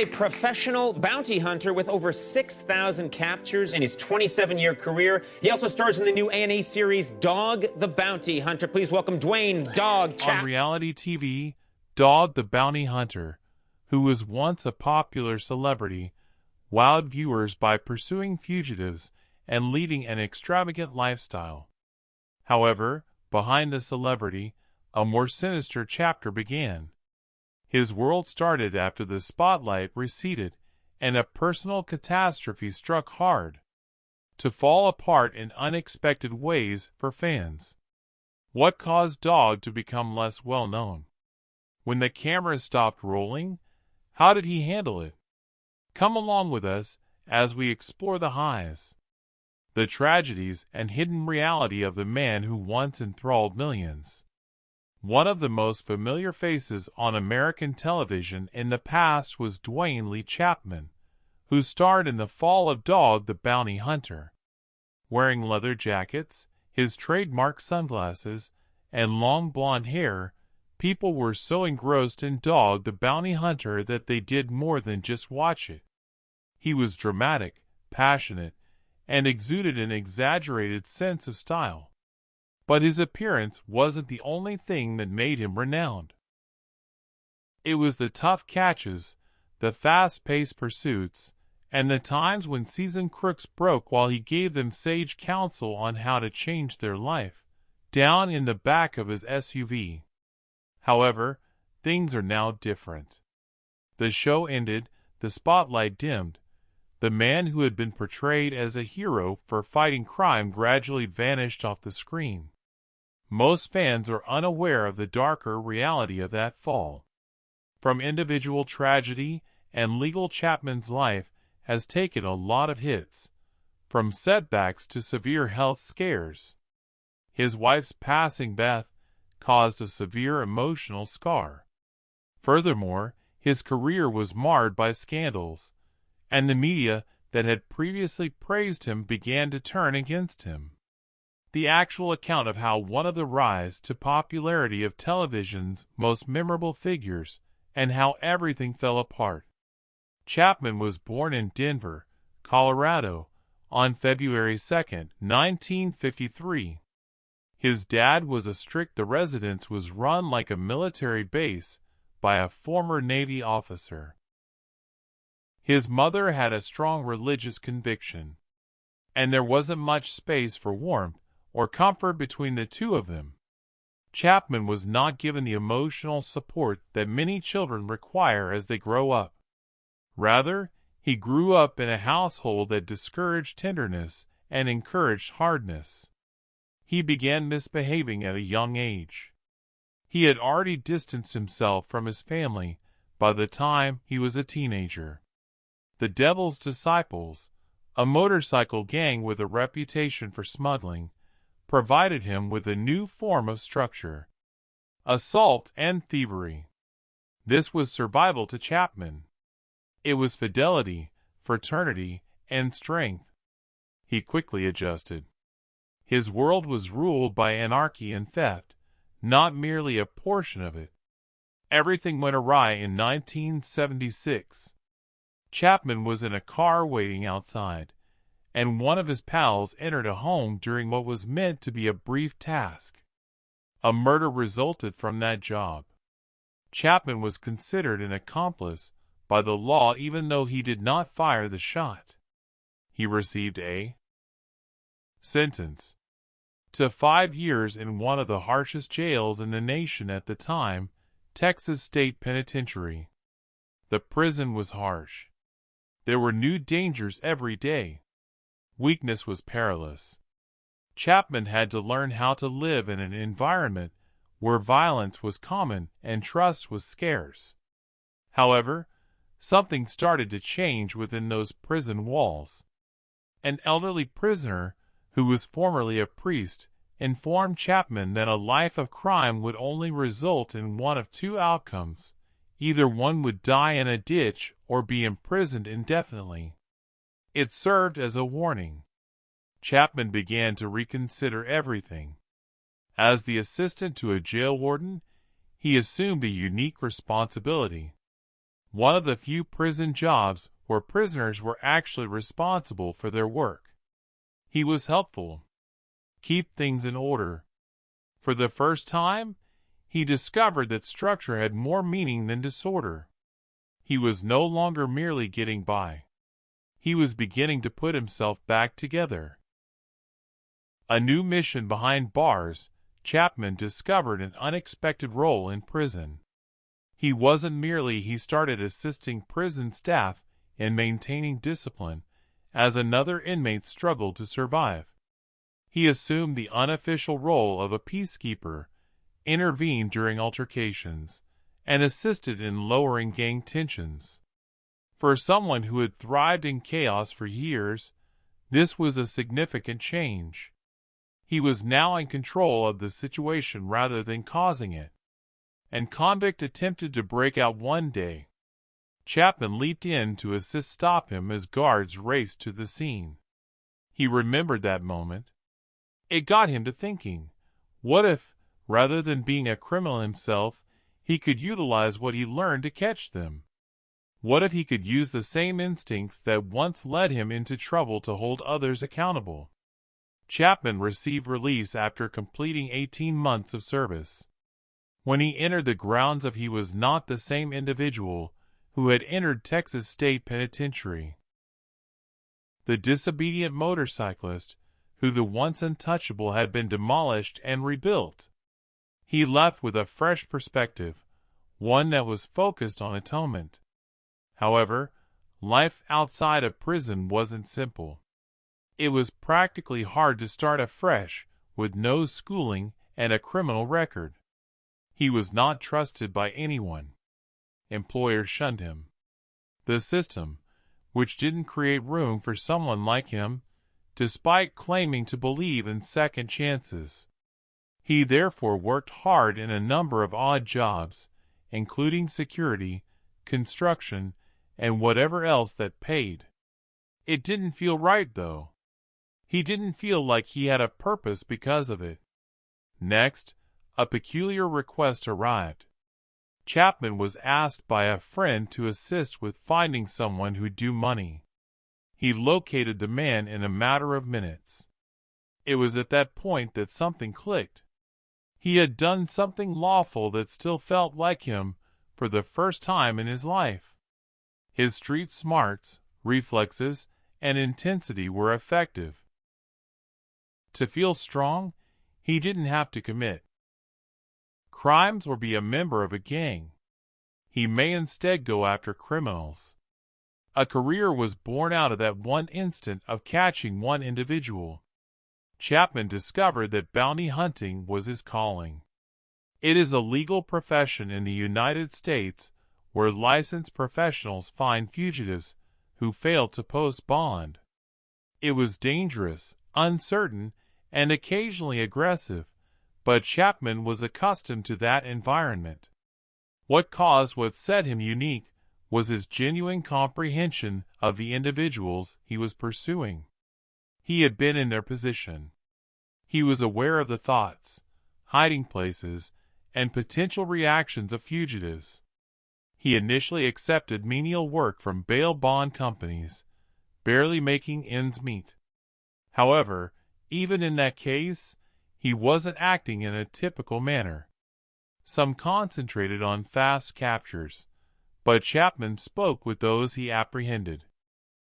a professional bounty hunter with over 6,000 captures in his 27-year career. He also stars in the new A&E series Dog the Bounty Hunter. Please welcome Dwayne Dog Chapman. On reality TV, Dog the Bounty Hunter, who was once a popular celebrity, wowed viewers by pursuing fugitives and leading an extravagant lifestyle. However, behind the celebrity, a more sinister chapter began. His world started after the spotlight receded and a personal catastrophe struck hard, to fall apart in unexpected ways for fans. What caused Dog to become less well-known? When the camera stopped rolling, how did he handle it? Come along with us as we explore the highs, the tragedies and hidden reality of the man who once enthralled millions. One of the most familiar faces on American television in the past was Dwayne Lee Chapman, who starred in the fall of Dog the Bounty Hunter. Wearing leather jackets, his trademark sunglasses, and long blonde hair, people were so engrossed in Dog the Bounty Hunter that they did more than just watch it. He was dramatic, passionate, and exuded an exaggerated sense of style. But his appearance wasn't the only thing that made him renowned. It was the tough catches, the fast-paced pursuits, and the times when seasoned crooks broke while he gave them sage counsel on how to change their life, down in the back of his SUV. However, things are now different. The show ended, the spotlight dimmed. The man who had been portrayed as a hero for fighting crime gradually vanished off the screen. Most fans are unaware of the darker reality of that fall. From individual tragedy and legal, Chapman's life has taken a lot of hits, from setbacks to severe health scares. His wife's passing, Beth, caused a severe emotional scar. Furthermore, his career was marred by scandals, and the media that had previously praised him began to turn against him. The actual account of how one of the rise to popularity of television's most memorable figures and how everything fell apart. Chapman was born in Denver, Colorado, on February 2, 1953. His dad was the residence was run like a military base by a former Navy officer. His mother had a strong religious conviction, and there wasn't much space for warmth or comfort between the two of them. Chapman was not given the emotional support that many children require as they grow up. Rather, he grew up in a household that discouraged tenderness and encouraged hardness. He began misbehaving at a young age. He had already distanced himself from his family by the time he was a teenager. The Devil's Disciples, a motorcycle gang with a reputation for smuggling, provided him with a new form of structure: assault and thievery. This was survival to Chapman. It was fidelity, fraternity, and strength. He quickly adjusted. His world was ruled by anarchy and theft, not merely a portion of it. Everything went awry in 1976. Chapman was in a car waiting outside, and one of his pals entered a home during what was meant to be a brief task. A murder resulted from that job. Chapman was considered an accomplice by the law even though he did not fire the shot. He received a sentence to 5 years in one of the harshest jails in the nation at the time, Texas State Penitentiary. The prison was harsh. There were new dangers every day. Weakness was perilous. Chapman had to learn how to live in an environment where violence was common and trust was scarce. However, something started to change within those prison walls. An elderly prisoner, who was formerly a priest, informed Chapman that a life of crime would only result in one of two outcomes: either one would die in a ditch or be imprisoned indefinitely. It served as a warning. Chapman began to reconsider everything. As the assistant to a jail warden, he assumed a unique responsibility. one of the few prison jobs where prisoners were actually responsible for their work. He was helpful. Keep things in order. For the first time, he discovered that structure had more meaning than disorder. He was no longer merely getting by. He was beginning to put himself back together. A new mission behind bars, Chapman discovered an unexpected role in prison. He started assisting prison staff in maintaining discipline as another inmate struggled to survive. He assumed the unofficial role of a peacekeeper, intervened during altercations, and assisted in lowering gang tensions. For someone who had thrived in chaos for years, this was a significant change. He was now in control of the situation rather than causing it. An convict attempted to break out one day. Chapman leaped in to stop him as guards raced to the scene. He remembered that moment. It got him to thinking, what if, rather than being a criminal himself, he could utilize what he learned to catch them? What if he could use the same instincts that once led him into trouble to hold others accountable? Chapman received release after completing 18 months of service. When he entered the grounds he was not the same individual who had entered Texas State Penitentiary. The disobedient motorcyclist, who the once untouchable had been demolished and rebuilt. He left with a fresh perspective, one that was focused on atonement. However, life outside of prison wasn't simple. It was practically hard to start afresh with no schooling and a criminal record. He was not trusted by anyone. Employers shunned him. The system, which didn't create room for someone like him, despite claiming to believe in second chances. He therefore worked hard in a number of odd jobs, including security, construction, and whatever else that paid. It didn't feel right, though. He didn't feel like he had a purpose because of it. Next, a peculiar request arrived. Chapman was asked by a friend to assist with finding someone who'd do money. He located the man in a matter of minutes. It was at that point that something clicked. He had done something lawful that still felt like him for the first time in his life. His street smarts, reflexes, and intensity were effective. To feel strong, he didn't have to commit crimes or be a member of a gang. He may instead go after criminals. A career was born out of that one instant of catching one individual. Chapman discovered that bounty hunting was his calling. It is a legal profession in the United States where licensed professionals find fugitives who fail to post bond. It was dangerous, uncertain, and occasionally aggressive, but Chapman was accustomed to that environment. What set him unique was his genuine comprehension of the individuals he was pursuing. He had been in their position. He was aware of the thoughts, hiding places, and potential reactions of fugitives. He initially accepted menial work from bail bond companies, barely making ends meet. However, even in that case, he wasn't acting in a typical manner. Some concentrated on fast captures, but Chapman spoke with those he apprehended.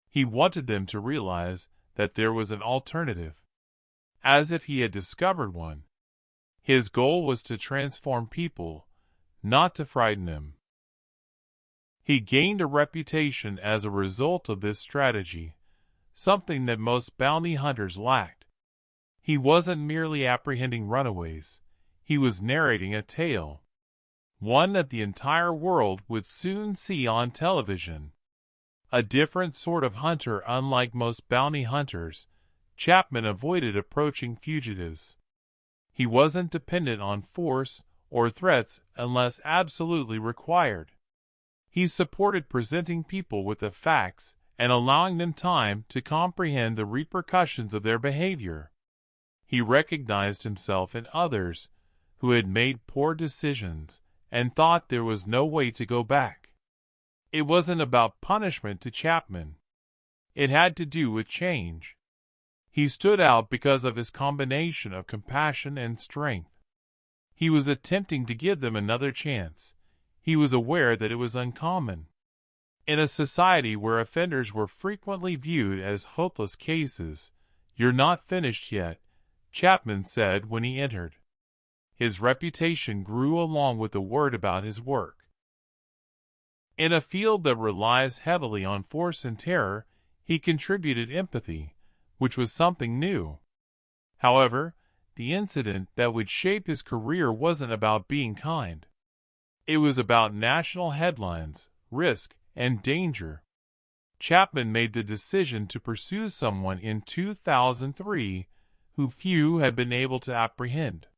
He wanted them to realize that there was an alternative, as if he had discovered one. His goal was to transform people, not to frighten them. He gained a reputation as a result of this strategy, something that most bounty hunters lacked. He wasn't merely apprehending runaways. He was narrating a tale, one that the entire world would soon see on television. A different sort of hunter. Unlike most bounty hunters, Chapman avoided approaching fugitives. He wasn't dependent on force or threats unless absolutely required. He supported presenting people with the facts and allowing them time to comprehend the repercussions of their behavior. He recognized himself in others who had made poor decisions and thought there was no way to go back. It wasn't about punishment to Chapman. It had to do with change. He stood out because of his combination of compassion and strength. He was attempting to give them another chance. He was aware that it was uncommon. In a society where offenders were frequently viewed as hopeless cases, "You're not finished yet," Chapman said when he entered. His reputation grew along with the word about his work. In a field that relies heavily on force and terror, he contributed empathy, which was something new. However, the incident that would shape his career wasn't about being kind. It was about national headlines, risk, and danger. Chapman made the decision to pursue someone in 2003 who few had been able to apprehend.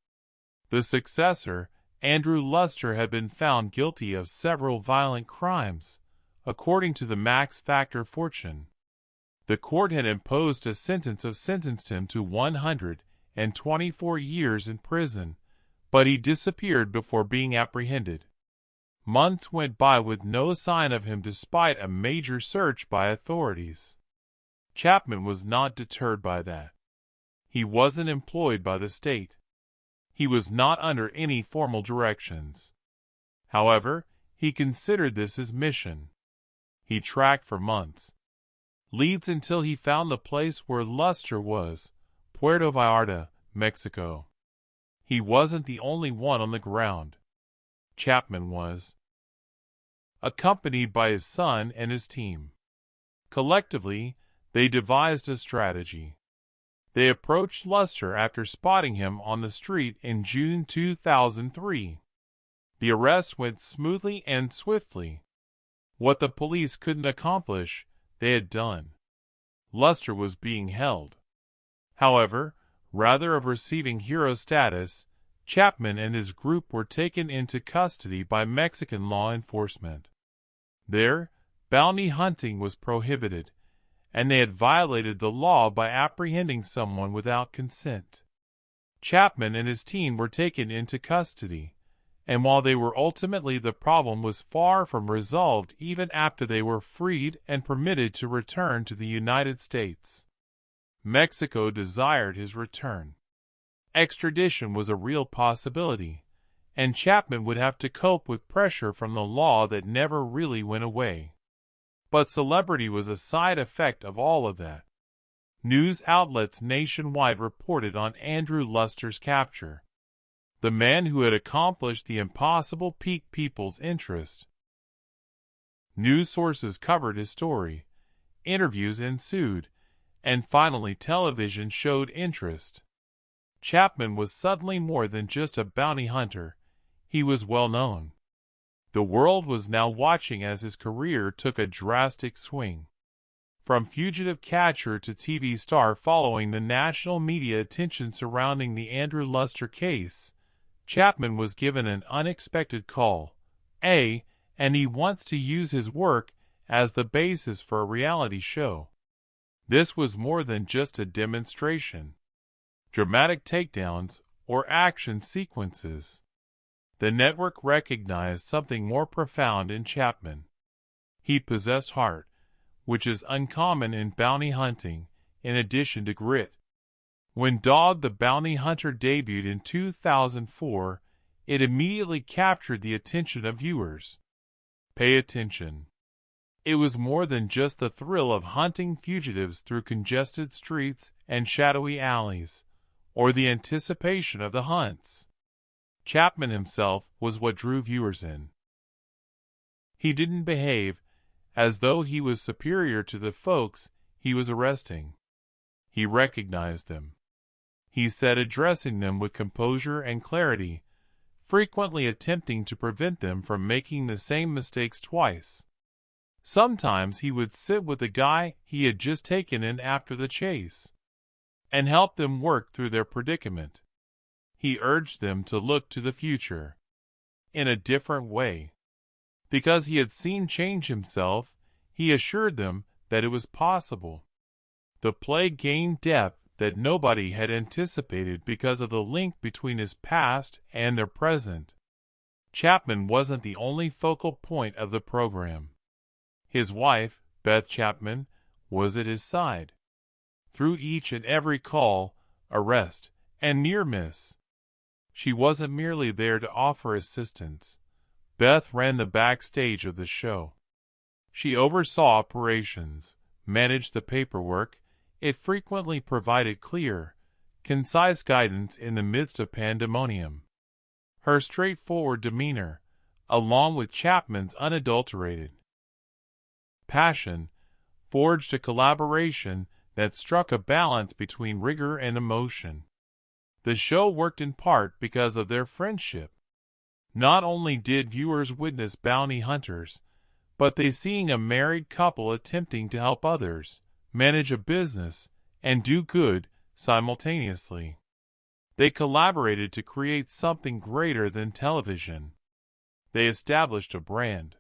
The successor, Andrew Luster, had been found guilty of several violent crimes, according to the Max Factor Fortune. The court had imposed a sentenced him to 124 years in prison, but he disappeared before being apprehended. Months went by with no sign of him despite a major search by authorities. Chapman was not deterred by that. He wasn't employed by the state. He was not under any formal directions. However, he considered this his mission. He tracked for months. Leads until he found the place where Luster was, Puerto Vallarta, Mexico. He wasn't the only one on the ground. Chapman was, accompanied by his son and his team. Collectively, they devised a strategy. They approached Luster after spotting him on the street in June 2003. The arrest went smoothly and swiftly. What the police couldn't accomplish, they had done. Luster was being held. However, rather of receiving hero status, Chapman and his group were taken into custody by Mexican law enforcement. There, bounty hunting was prohibited, and they had violated the law by apprehending someone without consent. Chapman and his team were taken into custody, and while they were ultimately, the problem was far from resolved even after they were freed and permitted to return to the United States. Mexico desired his return. Extradition was a real possibility, and Chapman would have to cope with pressure from the law that never really went away. But celebrity was a side effect of all of that. News outlets nationwide reported on Andrew Luster's capture. The man who had accomplished the impossible piqued people's interest. News sources covered his story. Interviews ensued, and finally television showed interest. Chapman was suddenly more than just a bounty hunter. He was well known. The world was now watching as his career took a drastic swing. From fugitive catcher to TV star, following the national media attention surrounding the Andrew Luster case, Chapman was given an unexpected call, and he wants to use his work as the basis for a reality show. This was more than just a demonstration. Dramatic takedowns or action sequences. The network recognized something more profound in Chapman. He possessed heart, which is uncommon in bounty hunting, in addition to grit. When Dog the Bounty Hunter debuted in 2004, it immediately captured the attention of viewers. Pay attention. It was more than just the thrill of hunting fugitives through congested streets and shadowy alleys, or the anticipation of the hunts. Chapman himself was what drew viewers in. He didn't behave as though he was superior to the folks he was arresting. He recognized them. He said, addressing them with composure and clarity, frequently attempting to prevent them from making the same mistakes twice. Sometimes he would sit with the guy he had just taken in after the chase and help them work through their predicament. He urged them to look to the future in a different way. Because he had seen change himself, he assured them that it was possible. The play gained depth that nobody had anticipated because of the link between his past and their present. Chapman wasn't the only focal point of the program. His wife, Beth Chapman, was at his side. Through each and every call, arrest, and near miss. She wasn't merely there to offer assistance. Beth ran the backstage of the show. She oversaw operations, managed the paperwork. It frequently provided clear, concise guidance in the midst of pandemonium. Her straightforward demeanor, along with Chapman's unadulterated passion, forged a collaboration that struck a balance between rigor and emotion. The show worked in part because of their friendship. Not only did viewers witness bounty hunters, but they seeing a married couple attempting to help others, manage a business, and do good simultaneously. They collaborated to create something greater than television. They established a brand.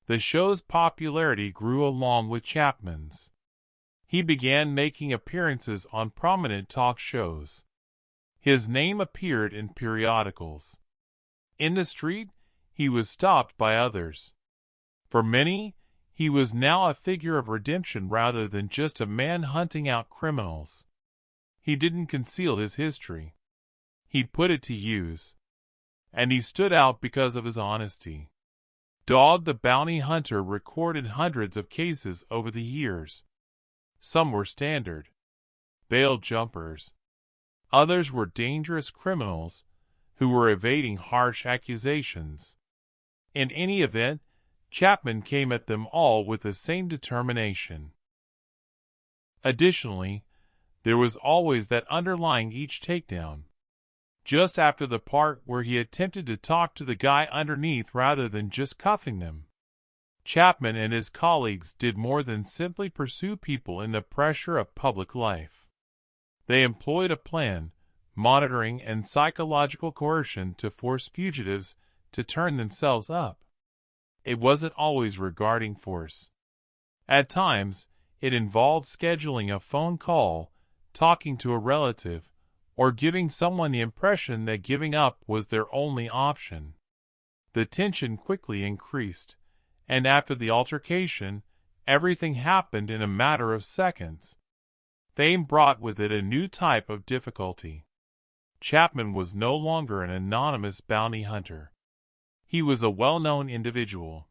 The show's popularity grew along with Chapman's. He began making appearances on prominent talk shows. His name appeared in periodicals. In the street, he was stopped by others. For many, he was now a figure of redemption rather than just a man hunting out criminals. He didn't conceal his history. He put it to use. And he stood out because of his honesty. Dog the Bounty Hunter recorded hundreds of cases over the years. Some were standard bail jumpers. Others were dangerous criminals who were evading harsh accusations. In any event, Chapman came at them all with the same determination. Additionally, there was always that underlying each takedown. Just after the part where he attempted to talk to the guy underneath rather than just cuffing them. Chapman and his colleagues did more than simply pursue people in the pressure of public life. They employed a plan, monitoring, and psychological coercion to force fugitives to turn themselves up. It wasn't always regarding force. At times, it involved scheduling a phone call, talking to a relative, or giving someone the impression that giving up was their only option. The tension quickly increased, and after the altercation, everything happened in a matter of seconds. Fame brought with it a new type of difficulty. Chapman was no longer an anonymous bounty hunter. He was a well-known individual.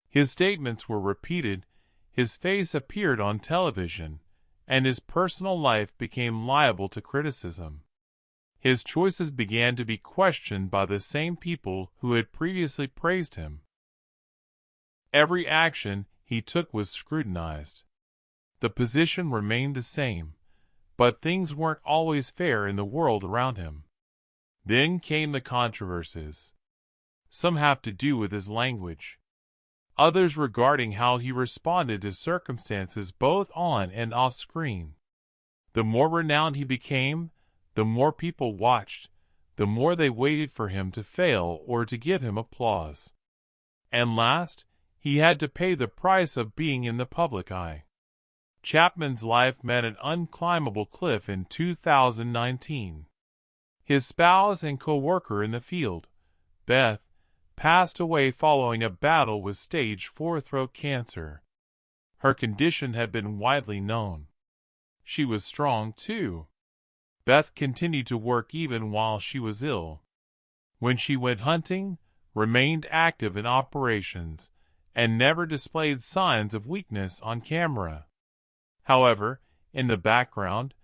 His statements were repeated, his face appeared on television, and his personal life became liable to criticism. His choices began to be questioned by the same people who had previously praised him. Every action he took was scrutinized. The position remained the same, but things weren't always fair in the world around him. Then came the controversies. Some have to do with his language. Others regarding how he responded to circumstances both on and off screen. The more renowned he became, the more people watched, the more they waited for him to fail or to give him applause. And last, he had to pay the price of being in the public eye. Chapman's life met an unclimbable cliff in 2019. His spouse and co-worker in the field, Beth, passed away following a battle with stage 4 throat cancer. Her condition had been widely known. She was strong, too. Beth continued to work even while she was ill. When she went hunting, remained active in operations, and never displayed signs of weakness on camera. However, in the background,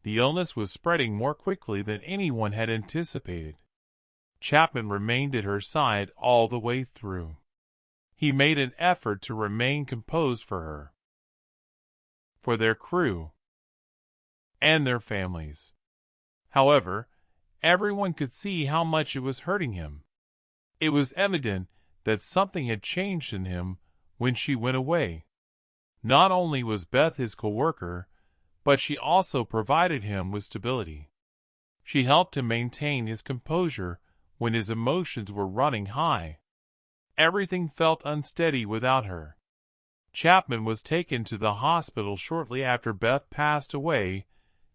the illness was spreading more quickly than anyone had anticipated. Chapman remained at her side all the way through. He made an effort to remain composed for her, for their crew, and their families. However, everyone could see how much it was hurting him. It was evident that something had changed in him when she went away. Not only was Beth his co-worker, but she also provided him with stability. She helped him maintain his composure when his emotions were running high. Everything felt unsteady without her. Chapman was taken to the hospital shortly after Beth passed away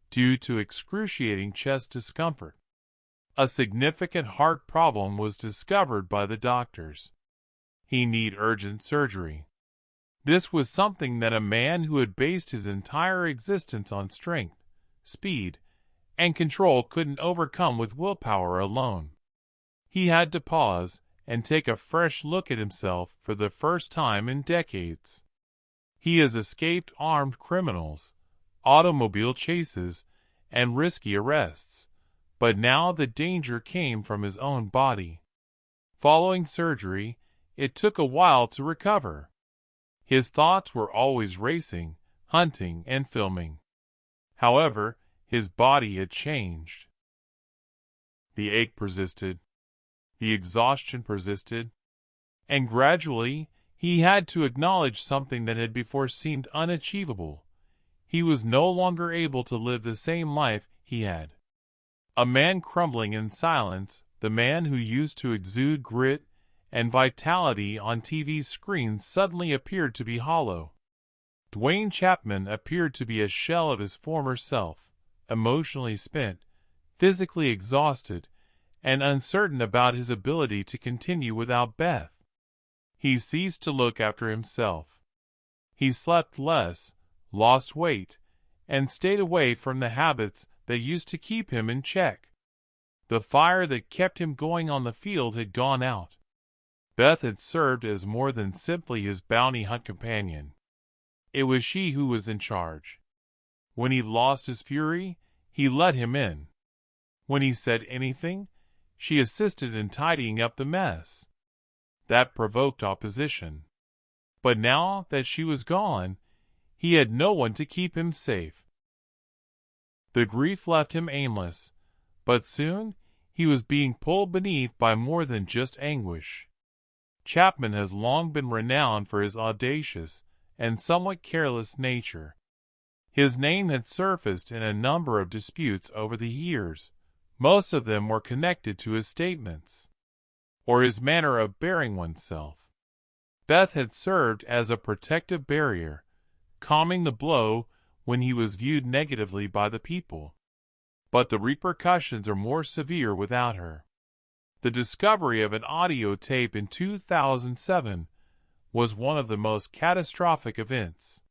due to excruciating chest discomfort. A significant heart problem was discovered by the doctors. He needed urgent surgery. This was something that a man who had based his entire existence on strength, speed, and control couldn't overcome with willpower alone. He had to pause and take a fresh look at himself for the first time in decades. He has escaped armed criminals, automobile chases, and risky arrests, but now the danger came from his own body. Following surgery, it took a while to recover. His thoughts were always racing, hunting, and filming. However, his body had changed. The ache persisted. The exhaustion persisted. And gradually, he had to acknowledge something that had before seemed unachievable. He was no longer able to live the same life he had. A man crumbling in silence, the man who used to exude grit and vitality on TV screens suddenly appeared to be hollow. Dwayne Chapman appeared to be a shell of his former self, emotionally spent, physically exhausted, and uncertain about his ability to continue without Beth. He ceased to look after himself. He slept less, lost weight, and stayed away from the habits that used to keep him in check. The fire that kept him going on the field had gone out. Beth had served as more than simply his bounty hunt companion. It was she who was in charge. When he lost his fury, he let him in. When he said anything, she assisted in tidying up the mess. That provoked opposition. But now that she was gone, he had no one to keep him safe. The grief left him aimless, but soon he was being pulled beneath by more than just anguish. Chapman has long been renowned for his audacious and somewhat careless nature. His name had surfaced in a number of disputes over the years. Most of them were connected to his statements, or his manner of bearing oneself. Beth had served as a protective barrier, calming the blow when he was viewed negatively by the people. But the repercussions are more severe without her. The discovery of an audio tape in 2007 was one of the most catastrophic events.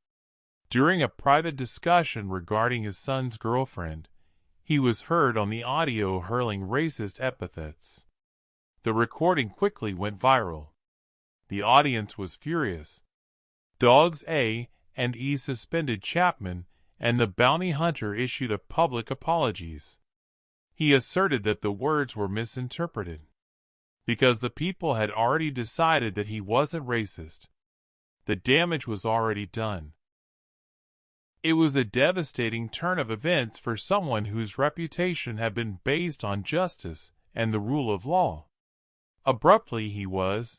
During a private discussion regarding his son's girlfriend, he was heard on the audio hurling racist epithets. The recording quickly went viral. The audience was furious. Dogs A and E suspended Chapman, and the bounty hunter issued a public apologies. He asserted that the words were misinterpreted, because the people had already decided that he wasn't racist. The damage was already done. It was a devastating turn of events for someone whose reputation had been based on justice and the rule of law. Abruptly he was